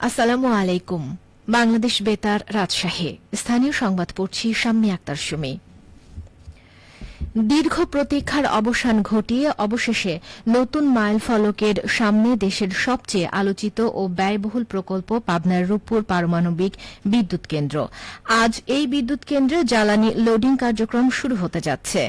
আসসালামু আলাইকুম। বাংলাদেশ বেতার, রাজশাহী। স্থানীয় সংবাদ পড়ছি শাম্মী আক্তার সুমি। দীর্ঘ প্রতীক্ষার অবসান ঘটিয়ে অবশেষে নতুন মাইলফলকের সামনে দেশের সবচেয়ে আলোচিত ও ব্যয়বহুল প্রকল্প পাবনার রূপপুর পারমাণবিক বিদ্যুৎ কেন্দ্র। আজ এই বিদ্যুৎ কেন্দ্রে জ্বালানি লোডিং কার্যক্রম শুরু হতে যাচ্ছে।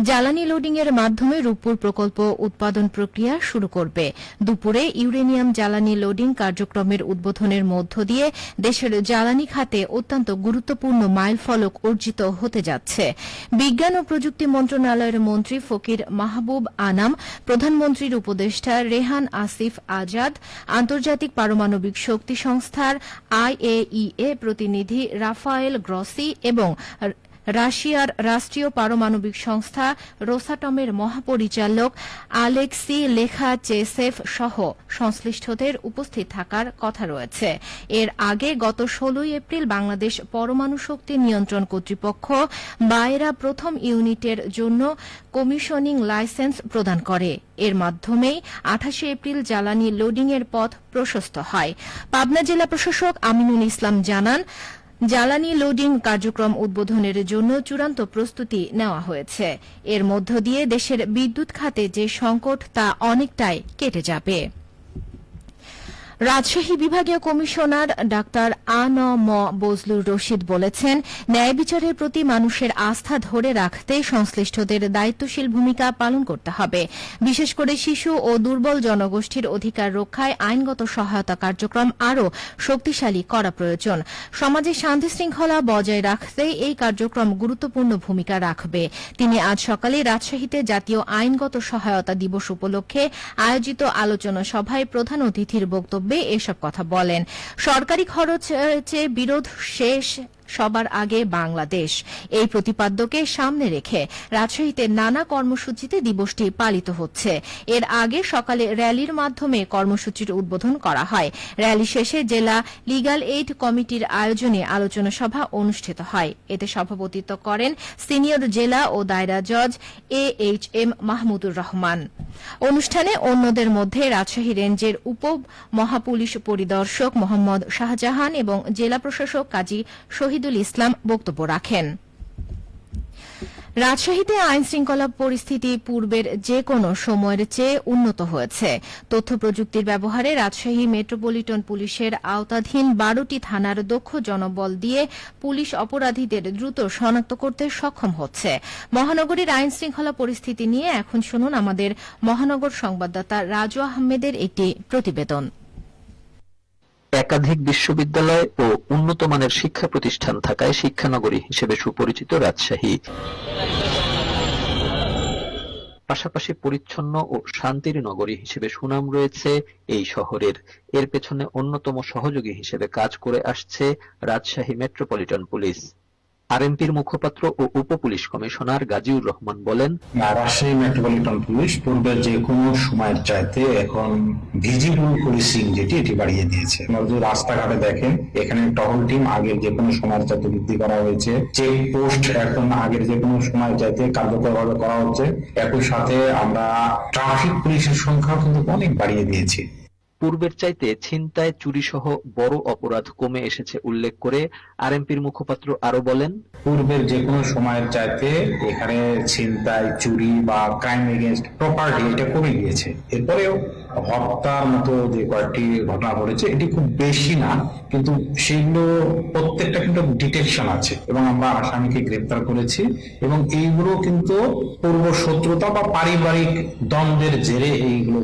জ্বালানি লোডিং এর মাধ্যমে রূপপুর প্রকল্প উৎপাদন প্রক্রিয়া শুরু করবে। দুপুরে ইউরেনিয়াম জ্বালানি লোডিং কার্যক্রমের উদ্বোধনের মধ্য দিয়ে দেশের জ্বালানি খাতে অত্যন্ত গুরুত্বপূর্ণ মাইলফলক অর্জিত হতে যাচ্ছে। বিজ্ঞান ও প্রযুক্তি মন্ত্রণালয়ের মন্ত্রী ফকির মাহবুব আনাম, প্রধানমন্ত্রীর উপদেষ্টা রেহান আসিফ আজাদ, আন্তর্জাতিক পারমাণবিক শক্তি সংস্থার IAEA প্রতিনিধি রাফায়েল গ্রসি এবং রাশিয়ার রাষ্ট্রীয় পারমাণবিক সংস্থা রোসাটমের মহাপরিচালক আলেক্সি লেখাচেসেভ সহ সংশ্লিষ্টদের উপস্থিত থাকার কথা রয়েছে। এর আগে গত 16 এপ্রিল বাংলাদেশ পরমাণু শক্তি নিয়ন্ত্রণ কর্তৃপক্ষ বায়রা প্রথম ইউনিটের জন্য কমিশনিং লাইসেন্স প্রদান করে। এর মাধ্যমেই 28 এপ্রিল জ্বালানি লোডিংয়ের পথ প্রশস্ত হয়। পাবনা জেলা প্রশাসক আমিনুল ইসলাম জানান, জ্বালানি লোডিং কার্যক্রম উদ্বোধনের জন্য চূড়ান্ত প্রস্তুতি নেওয়া হয়েছে। এর মধ্য দিয়ে দেশের বিদ্যুৎ খাতে যে সংকট তা অনেকটাই কেটে যাবে। রাজশাহী বিভাগীয় কমিশনার ডাক্তার আ.ন.ম বজলুর রশিদ বলেছেন, ন্যায় বিচারের প্রতি মানুষের আস্থা ধরে রাখতে সংশ্লিষ্টদের দায়িত্বশীল ভূমিকা পালন করতে হবে। বিশেষ করে শিশু ও দুর্বল জনগোষ্ঠীর অধিকার রক্ষায় আইনগত সহায়তা কার্যক্রম আরও শক্তিশালী করা প্রয়োজন। সমাজে শান্তি শৃঙ্খলা বজায় রাখতে এই কার্যক্রম গুরুত্বপূর্ণ ভূমিকা রাখবে। তিনি আজ সকালে রাজশাহীতে জাতীয় আইনগত সহায়তা দিবস উপলক্ষে আয়োজিত আলোচনা সভায় প্রধান অতিথির বক্তব্য এসব কথা বলেন। সরকারি খরচে বিরোধ শেষ, সবার আগে বাংলাদেশ, এই প্রতিপাদ্যকে সামনে রেখে রাজশাহীতে নানা কর্মসূচিতে দিবসটি পালিত হচ্ছে। এর আগে সকালে র্যালির মাধ্যমে কর্মসূচির উদ্বোধন করা হয়। র্যালি শেষে জেলা লিগ্যাল এইড কমিটির আয়োজনে আলোচনা সভা অনুষ্ঠিত হয়। এতে সভাপতিত্ব করেন সিনিয়র জেলা ও দায়রা জজ AHM মাহমুদুর রহমান। অনুষ্ঠানে অন্যদের মধ্যে রাজশাহী রেঞ্জের উপ মহাপুলিশ পরিদর্শক মোহাম্মদ শাহজাহান এবং জেলা প্রশাসক কাজী শহীদুল ইসলাম বক্তব্য রাখেন। রাজশাহীতে আইন শৃঙ্খলা পরিস্থিতি পূর্বের যে কোনো সময়ের চেয়ে উন্নত হয়েছে। তথ্য প্রযুক্তির ব্যবহারে রাজশাহী মেট্রোপলিটন পুলিশের আওতাধীন 12টি থানার দক্ষ জনবল দিয়ে পুলিশ অপরাধীদের দ্রুত শনাক্ত করতে সক্ষম হচ্ছে। মহানগরীর আইন শৃঙ্খলা পরিস্থিতি নিয়ে এখন শুনুন আমাদের মহানগর সংবাদদাতা রাজু আহমেদের একটি প্রতিবেদন। একাধিক বিশ্ববিদ্যালয় ও উন্নত মানের শিক্ষা প্রতিষ্ঠান থাকায় শিক্ষানগরী হিসেবে সুপরিচিত রাজশাহী। পাশাপাশি পরিচ্ছন্ন ও শান্তির নগরী হিসেবে সুনাম রয়েছে এই শহরের। এর পেছনে অন্যতম সহযোগী হিসেবে কাজ করে আসছে রাজশাহী মেট্রোপলিটন পুলিশ। আরএমপির মুখপাত্র ও উপ পুলিশ কমিশনার গাজীউর রহমান বলেন, রাজশাহী মেট্রোপলিটন পুলিশ পূর্বে যে কোনো সময়ের চাইতে এখন ভিজিবল পুলিশিং এটি বাড়িয়ে দিয়েছে। যদি রাস্তাঘাটে দেখেন, এখানে টহল টিম আগের যে কোনো সময়ের চাইতে বৃদ্ধি করা হয়েছে। চেক পোস্ট এখন আগের যে কোনো সময়ের চাইতে কার্যকরভাবে করা হচ্ছে। একই সাথে আমরা ট্রাফিক পুলিশের সংখ্যাও কিন্তু অনেক বাড়িয়ে দিয়েছি। পূর্বের চাইতে ছিনতাই, চুরি সহ বড় অপরাধ কমে এসেছে উল্লেখ করে আরএমপির মুখপাত্র আরো বলেন, পূর্বের যে কোনো সময়ের চাইতে এখানে ছিনতাই, চুরি বা ক্রাইম এগেইনস্ট প্রপার্টি এটা কমে গিয়েছে। এরপরেও হত্যার মতো যে কয়েকটি ঘটনা ঘটেছে এটি খুব বেশি না, কিন্তু সেগুলো প্রত্যেকটা কিন্তু ডিটেকশন আছে এবং আমরা আসামিকে গ্রেপ্তার করেছি এবং এইগুলো কিন্তু পূর্ব শত্রুতা বা পারিবারিক দ্বন্দ্বের জেরে এইগুলো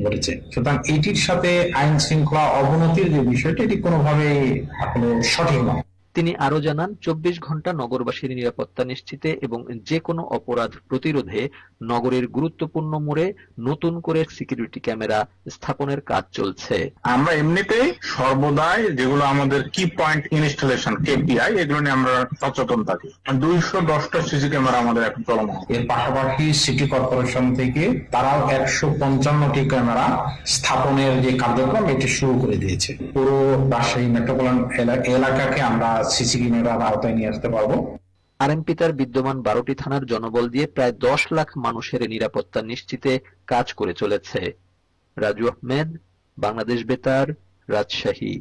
ঘটেছে। সুতরাং এটির সাথে আইন শৃঙ্খলা অবনতির যে বিষয়টি এটি কোনোভাবেই আসলে সঠিক নয়। তিনি আরো জানান, 24 ঘন্টা নগরবাসীর নিরাপত্তা নিশ্চিতে এবং যে কোনো অপরাধ প্রতিরোধে নগরের গুরুত্বপূর্ণ মোড়ে নতুন করে সিকিউরিটি ক্যামেরা স্থাপনের কাজ চলছে। আমরা এমনিতেই সর্বদাই যেগুলো আমাদের কি পয়েন্ট ইনস্টলেশন KPI এগুলো নিয়ে আমরা সচেতন থাকি। 210টা সিসি ক্যামেরা আমাদের এখন চলমান। এর পাশাপাশি সিটি কর্পোরেশন থেকে তারাও 155টি ক্যামেরা স্থাপনের যে কার্যক্রম এটি শুরু করে দিয়েছে। পুরো রাজশাহী মেট্রোপলিটন এলাকাকে আমরা সিসি ক্যামেরার আওতায় নিয়ে আসতে পারবো। আরএমপি তার বিদ্যমান 12টি থানার জনবল দিয়ে প্রায় 10 লাখ মানুষের নিরাপত্তা নিশ্চিতে কাজ করে চলেছে। রাজু আহমেদ, বাংলাদেশ বেতার, রাজশাহী।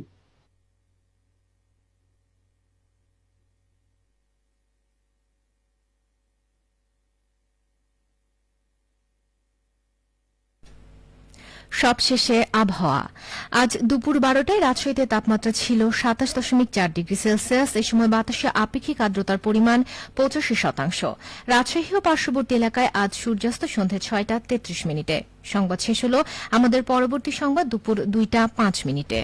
সবশেষে আবহাওয়া। আজ দুপুর 12টায় রাজশাহীতে তাপমাত্রা ছিল 27.4 ডিগ্রি সেলসিয়াস। এই সময় বাতাসে আপেক্ষিক আর্দ্রতার পরিমাণ 85%। রাজশাহী ও পার্শ্ববর্তী এলাকায় আজ সূর্যাস্ত সন্ধ্যে 6টা 33 মিনিটে। সংবাদ শেষ হল। আমাদের পরবর্তী সংবাদ দুপুর 2টা 5 মিনিটে।